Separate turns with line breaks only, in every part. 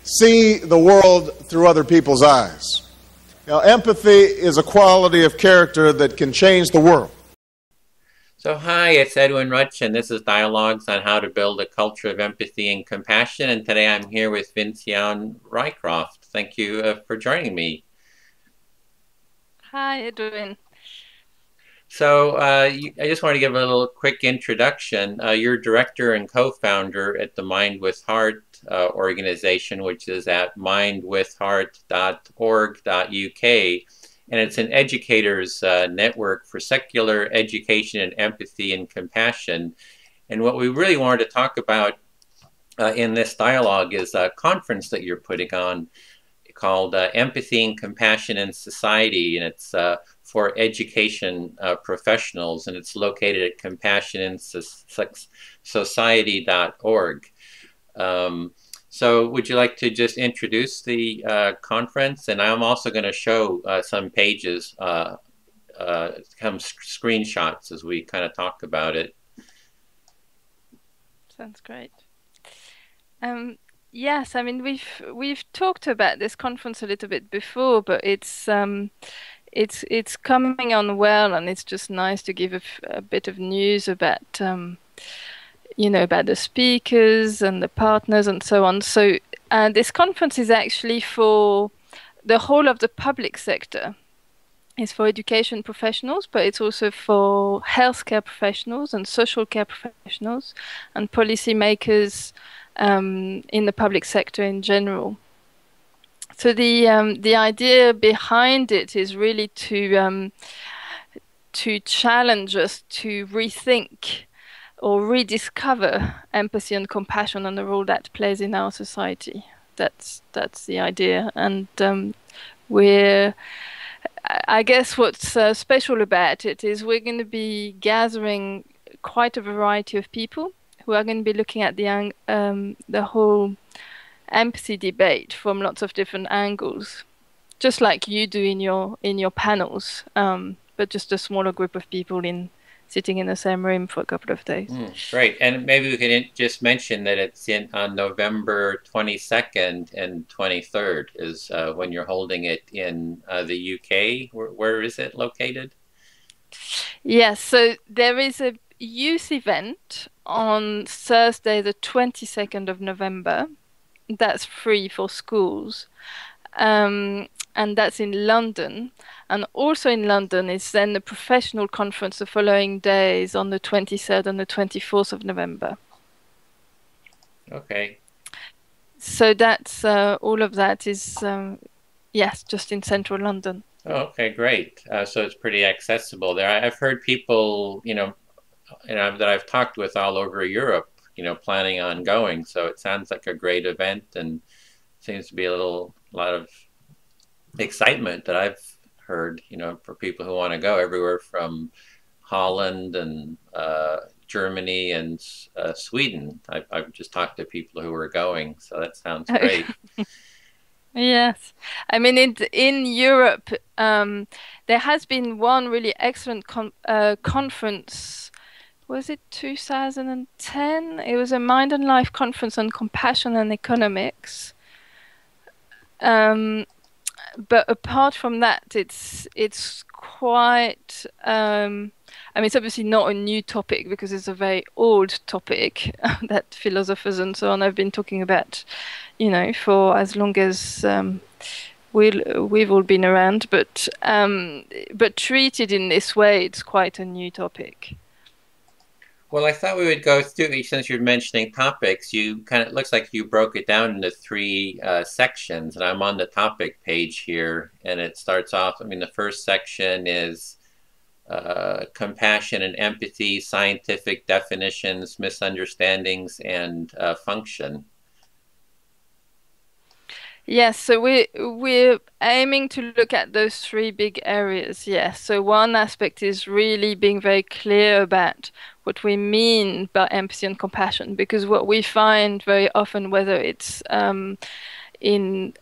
see the world through other people's eyes. Now, empathy is a quality of character that can change the world.
So hi, it's Edwin Rutsch, and this is Dialogues on How to Build a Culture of Empathy and Compassion. And today I'm here with Vinciane Rycroft. Thank you for joining me.
Hi, Edwin.
So I just want to give a little quick introduction. You're director and co-founder at the Mind with Heart organization, which is at mindwithheart.org.uk. And it's an educators network for secular education and empathy and compassion. And what we really wanted to talk about in this dialogue is a conference that you're putting on called Empathy and Compassion in Society. And it's for education professionals. And it's located at compassioninSociety.org. So would you like to just introduce the conference? And I'm also going to show some pages, some screenshots as we kind of talk about it.
Sounds great. Yes, I mean we've talked about this conference a little bit before, but it's coming on well, and it's just nice to give a bit of news about about the speakers and the partners and so on. So this conference is actually for the whole of the public sector. It's for education professionals, but it's also for healthcare professionals and social care professionals and policymakers in the public sector in general. So the idea behind it is really to challenge us to rethink or rediscover empathy and compassion and the role that plays in our society. That's the idea. And I guess what's special about it is we're going to be gathering quite a variety of people who are going to be looking at the whole empathy debate from lots of different angles, just like you do in your panels, but just a smaller group of people sitting in the same room for a couple of days.
Great. And maybe we can just mention that it's on November 22nd and 23rd is when you're holding it in the UK. Where is it located?
Yes, so there is a youth event on Thursday, the 22nd of November. That's free for schools. And that's in London. And also in London is then the professional conference the following days on the 23rd and the 24th of November.
Okay.
So that's all of that is, yes, just in central London.
Oh, okay, great. So it's pretty accessible there. I've heard people, that I've talked with all over Europe, planning on going. So it sounds like a great event and seems to be a lot of excitement that I've heard, for people who want to go everywhere from Holland and Germany and Sweden. I've just talked to people who are going, so that sounds great.
Yes, I mean in Europe there has been one really excellent conference. Was it 2010? It was a Mind and Life conference on compassion and economics. But apart from that, it's quite. I mean, it's obviously not a new topic because it's a very old topic that philosophers and so on have been talking about, for as long as we've all been around. But treated in this way, it's quite a new topic.
Well, I thought we would go through, since you're mentioning topics, it looks like you broke it down into three sections, and I'm on the topic page here, and it starts off, the first section is compassion and empathy, scientific definitions, misunderstandings, and function.
Yes, so we're aiming to look at those three big areas. Yes, so one aspect is really being very clear about what we mean by empathy and compassion, because what we find very often, whether it's in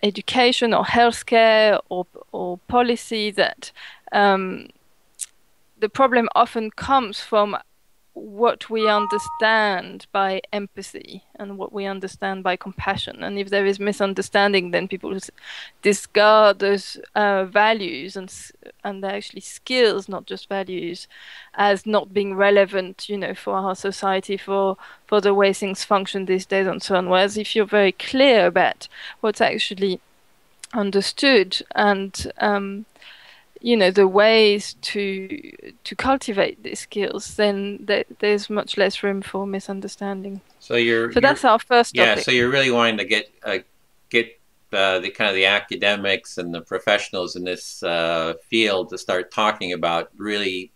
education or healthcare or policy, that the problem often comes from what we understand by empathy and what we understand by compassion. And if there is misunderstanding, then people discard those values and they're actually skills, not just values, as not being relevant, you know, for our society, for the way things function these days and so on. Whereas if you're very clear about what's actually understood and you know, the ways to cultivate these skills, then there's much less room for misunderstanding.
So
that's our first topic.
Yeah, so you're really wanting to get the kind of the academics and the professionals in this field to start talking about really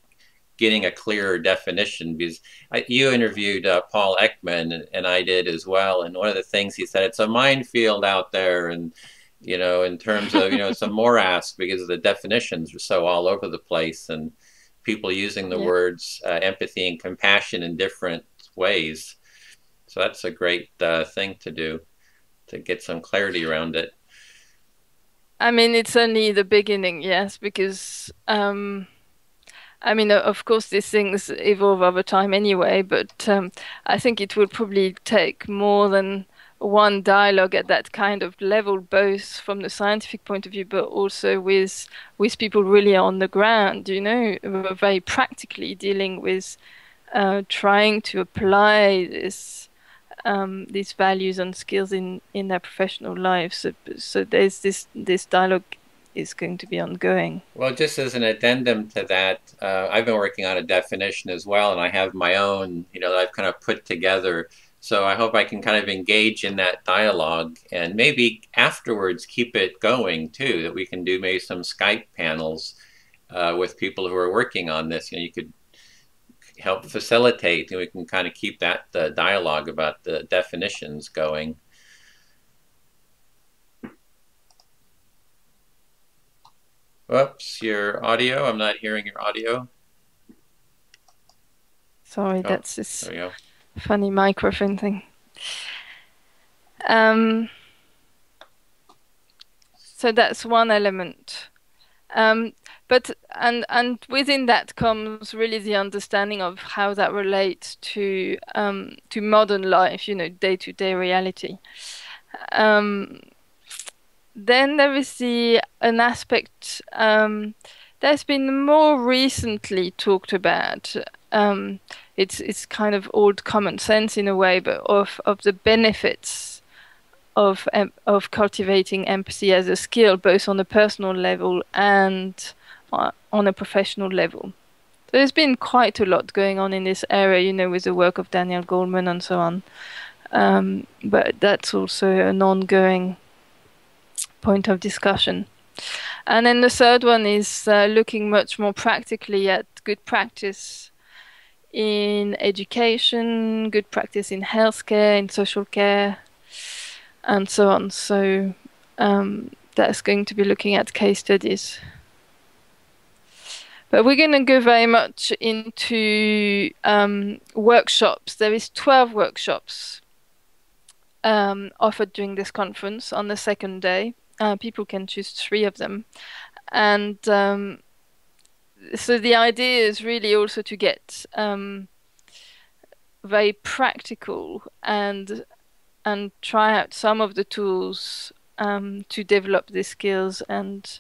getting a clearer definition, because you interviewed Paul Ekman and I did as well, and one of the things he said, it's a minefield out there, and you know, in terms of, you know, it's a morass because the definitions are so all over the place and people using the words empathy and compassion in different ways. So that's a great thing to do, to get some clarity around it.
I mean, it's only the beginning, yes, because I mean, of course, these things evolve over time anyway, but I think it will probably take more than one dialogue at that kind of level, both from the scientific point of view, but also with people really on the ground, you know, very practically dealing with trying to apply these values and skills in their professional lives. So there's this dialogue is going to be ongoing.
Well, just as an addendum to that, I've been working on a definition as well, and I have my own, you know, that I've kind of put together. So I hope I can kind of engage in that dialogue and maybe afterwards keep it going too, that we can do maybe some Skype panels with people who are working on this. You know, you could help facilitate and we can kind of keep that dialogue about the definitions going. Whoops, your audio. I'm not hearing your audio.
Sorry, that's this funny microphone thing. So that's one element. But within that comes really the understanding of how that relates to modern life, you know, day-to-day reality. Then there is an aspect that's been more recently talked about. It's kind of old common sense in a way, but of the benefits of cultivating empathy as a skill, both on a personal level and on a professional level. So there's been quite a lot going on in this area, you know, with the work of Daniel Goleman and so on. But that's also an ongoing point of discussion. And then the third one is looking much more practically at good practice in education, good practice in healthcare, in social care, and so on. So that's going to be looking at case studies. But we're going to go very much into workshops. There is 12 workshops offered during this conference on the second day. People can choose 3 of them. And so the idea is really also to get very practical and try out some of the tools to develop these skills and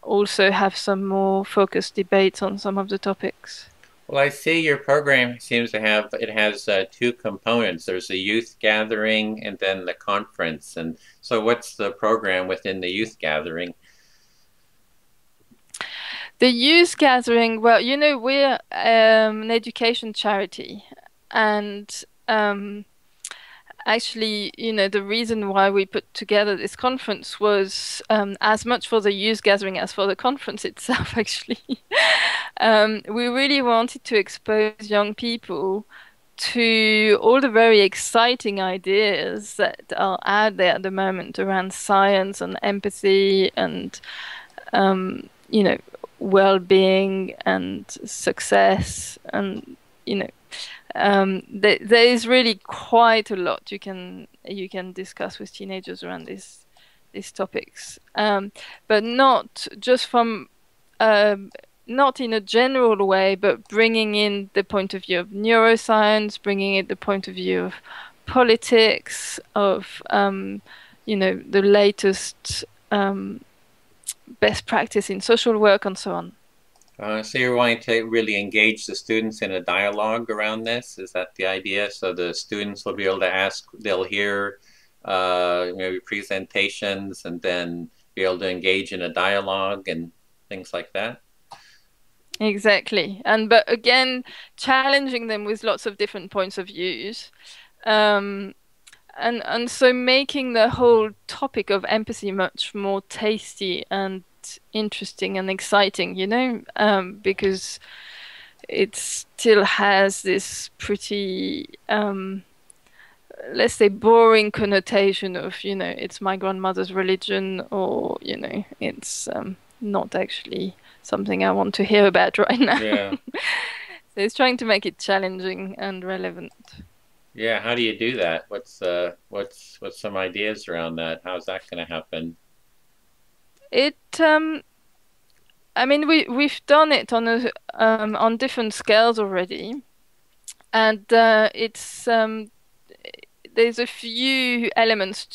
also have some more focused debates on some of the topics.
Well, I see your program seems to have, it has 2 components. There's a youth gathering and then the conference. And so what's the program within the youth gathering?
The youth gathering, well, you know, we're an education charity. And actually, you know, the reason why we put together this conference was as much for the youth gathering as for the conference itself, actually. We really wanted to expose young people to all the very exciting ideas that are out there at the moment around science and empathy and, you know, well-being and success and, you know, there is really quite a lot you can discuss with teenagers around these topics, but not just from not in a general way, but bringing in the point of view of neuroscience, bringing in the point of view of politics, of the latest best practice in social work, and so on.
So you're wanting to really engage the students in a dialogue around this? Is that the idea? So the students will be able to ask, they'll hear maybe presentations and then be able to engage in a dialogue and things like that?
Exactly. But again, challenging them with lots of different points of views. And so making the whole topic of empathy much more tasty and interesting and exciting, because it still has this pretty, let's say, boring connotation of, it's my grandmother's religion, or, it's not actually something I want to hear about right now.
Yeah.
So it's trying to make it challenging and relevant.
Yeah, how do you do that? What's some ideas around that? How's that going to happen?
I mean, we've done it on different scales already, and there's a few elements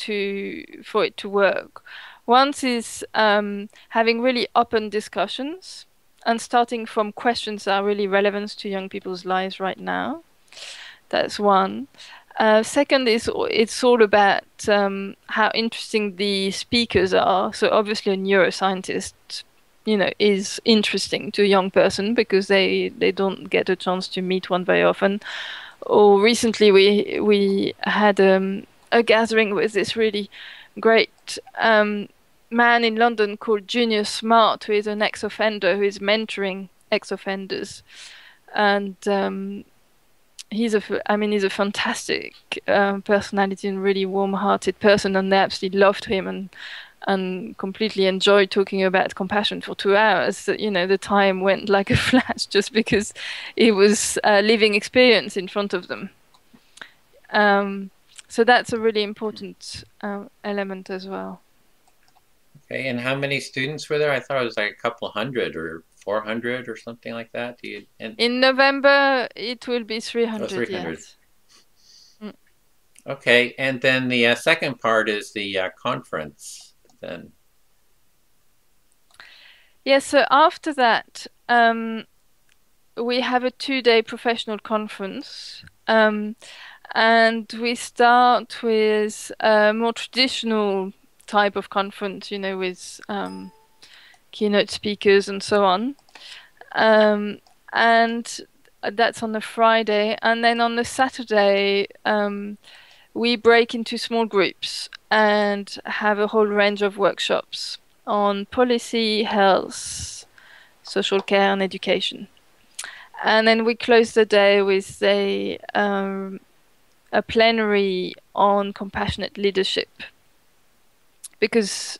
for it to work. One is having really open discussions and starting from questions that are really relevant to young people's lives right now. That's one. Second is it's all about how interesting the speakers are. So obviously a neuroscientist, is interesting to a young person because they don't get a chance to meet one very often. Or recently we had a gathering with this really great man in London called Junior Smart, who is an ex-offender who is mentoring ex-offenders, and he's a fantastic personality and really warm-hearted person, and they absolutely loved him and completely enjoyed talking about compassion for 2 hours. The time went like a flash just because it was a living experience in front of them. So that's a really important element as well.
Okay, and how many students were there? I thought it was like a couple hundred or 400 or something like that.
In November, it will be 300.
Oh, 300.
Yes.
Okay, and then the second part is the conference. Then.
Yes. So after that, we have a 2-day professional conference, and we start with a more traditional type of conference, with keynote speakers and so on. And that's on the Friday. And then on the Saturday, we break into small groups and have a whole range of workshops on policy, health, social care, and education. And then we close the day with a plenary on compassionate leadership. Because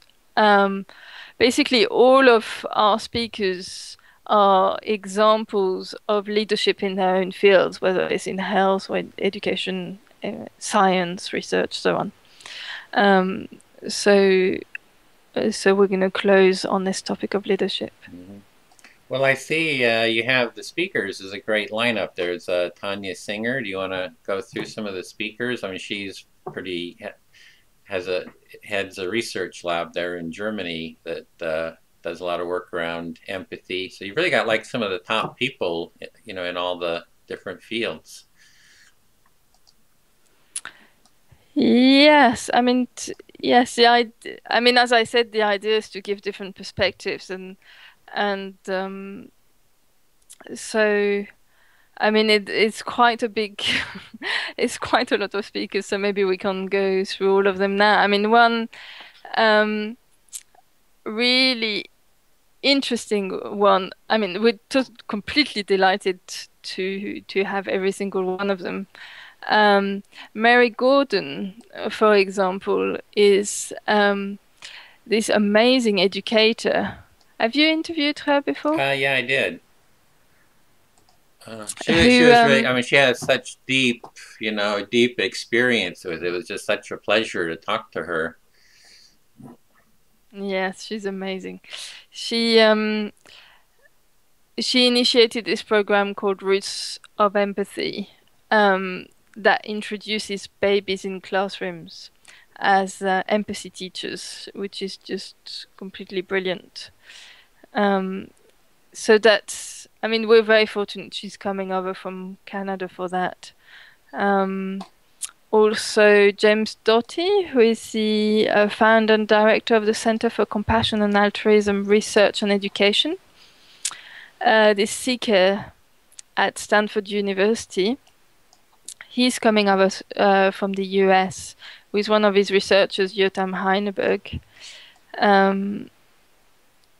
basically all of our speakers are examples of leadership in their own fields, whether it's in health or education, science, research, so on. So we're going to close on this topic of leadership.
Mm-hmm. Well, I see you have the speakers is a great lineup. There's Tanya Singer. Do you want to go through some of the speakers? I mean, she's heads a research lab there in Germany that does a lot of work around empathy. So you've really got like some of the top people, in all the different fields.
Yes, I mean, yes. I mean, as I said, the idea is to give different perspectives, and so, I mean, it's quite a big, it's quite a lot of speakers. So maybe we can go through all of them now. I mean, one really interesting one. I mean, we're completely delighted to have every single one of them. Mary Gordon, for example, is this amazing educator. Have you interviewed her before?
Yeah, I did. She was really, I mean, she has such deep experience with it. It was just such a pleasure to talk to her.
Yes, she's amazing. She she initiated this program called Roots of Empathy that introduces babies in classrooms as empathy teachers, which is just completely brilliant. So that's, I mean, we're very fortunate she's coming over from Canada for that. Also, James Doty, who is the founder and director of the Center for Compassion and Altruism Research and Education, this seeker at Stanford University. He's coming over from the US with one of his researchers, Jotam Heineberg.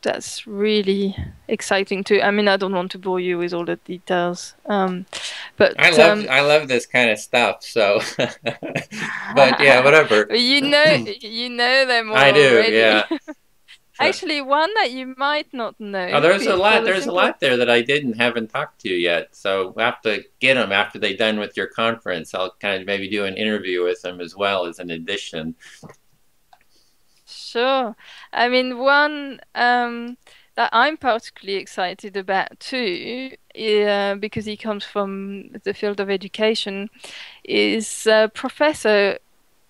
That's really exciting too. I mean, I don't want to bore you with all the details, but
I love this kind of stuff. So, but yeah, whatever.
you know them all.
I do,
already.
yeah.
Actually, one that you might not know.
Oh, there's a lot. There's a lot there that I haven't talked to yet. So we'll have to get them after they're done with your conference. I'll kind of maybe do an interview with them as well as an addition.
Sure. I mean, one that I'm particularly excited about too, because he comes from the field of education, is a professor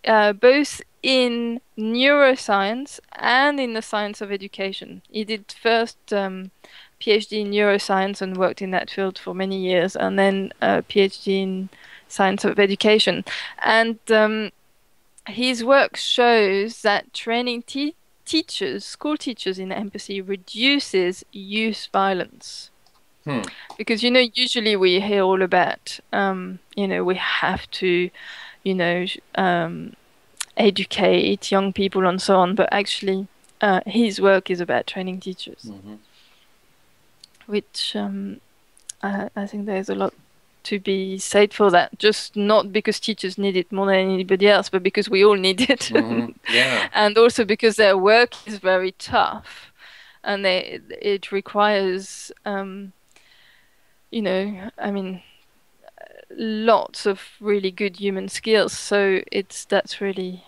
both in neuroscience and in the science of education. He did first PhD in neuroscience and worked in that field for many years, and then a PhD in science of education. And his work shows that training teachers, school teachers in empathy reduces youth violence. Because, you know, usually we hear all about, you know, we have to, you know, educate young people and so on. But actually, his work is about training teachers, which I think there's a lot to be said for that. Just not because teachers need it more than anybody else, but because we all need it.
Yeah.
And also because their work is very tough, and it requires, you know, I mean, lots of really good human skills. So that's really,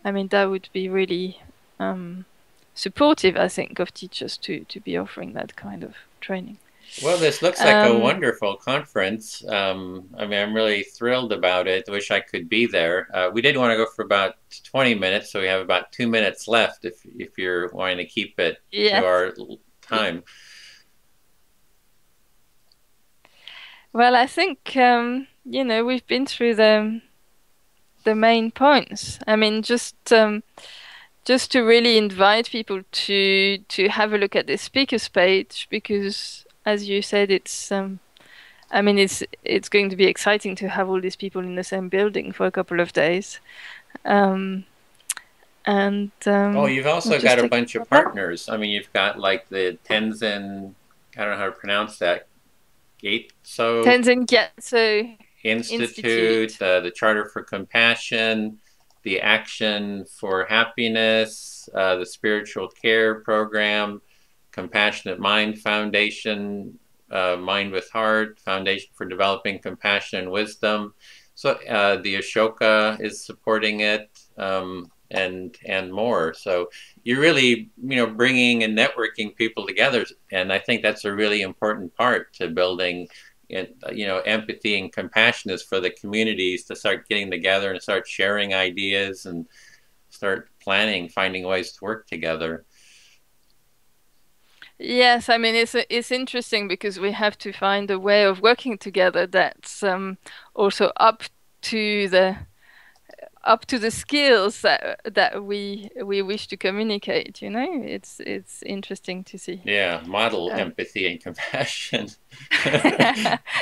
I mean, that would be really supportive, I think, of teachers to be offering that kind of training.
Well, this looks like a wonderful conference. I mean, I'm really thrilled about it. Wish I could be there. We did want to go for about 20 minutes, so we have about 2 minutes left if you're wanting to keep it to our time.
Well, I think, you know, we've been through the main points. I mean, just to really invite people to have a look at the speakers page, because as you said, it's I mean, it's going to be exciting to have all these people in the same building for a couple of days. Oh,
you've also got a bunch of partners. I mean, you've got like the Tenzin, I don't know how to pronounce that,
Tenzin Gyatso
Institute, the Charter for Compassion, the Action for Happiness, the Spiritual Care Program, Compassionate Mind Foundation, Mind with Heart, Foundation for Developing Compassion and Wisdom. So the Ashoka is supporting it, and more. So you're really, you know, bringing and networking people together, and I think that's a really important part to building, you know, empathy and compassion is for the communities to start getting together and start sharing ideas and start planning, finding ways to work together.
Yes, I mean, it's interesting because we have to find a way of working together that's also up to the skills that we wish to communicate. You know, it's interesting to see.
Yeah, model empathy and compassion.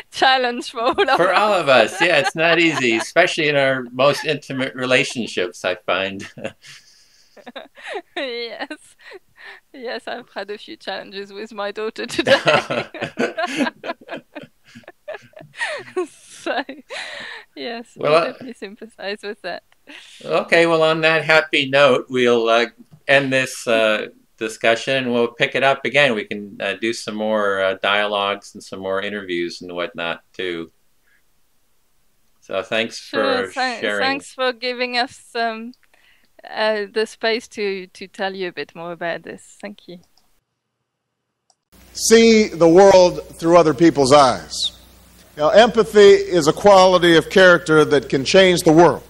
Challenge for
all of us. Yeah, it's not easy, especially in our most intimate relationships, I find.
Yes, I've had a few challenges with my daughter today. So, yes, well, I definitely sympathize with that.
Okay, well, on that happy note, we'll end this discussion. We'll pick it up again. We can do some more dialogues and some more interviews and whatnot, too. So thanks for sharing.
Thanks for giving us the space to tell you a bit more about this. Thank you.
see the world through other people's eyes. Now, empathy is a quality of character that can change the world.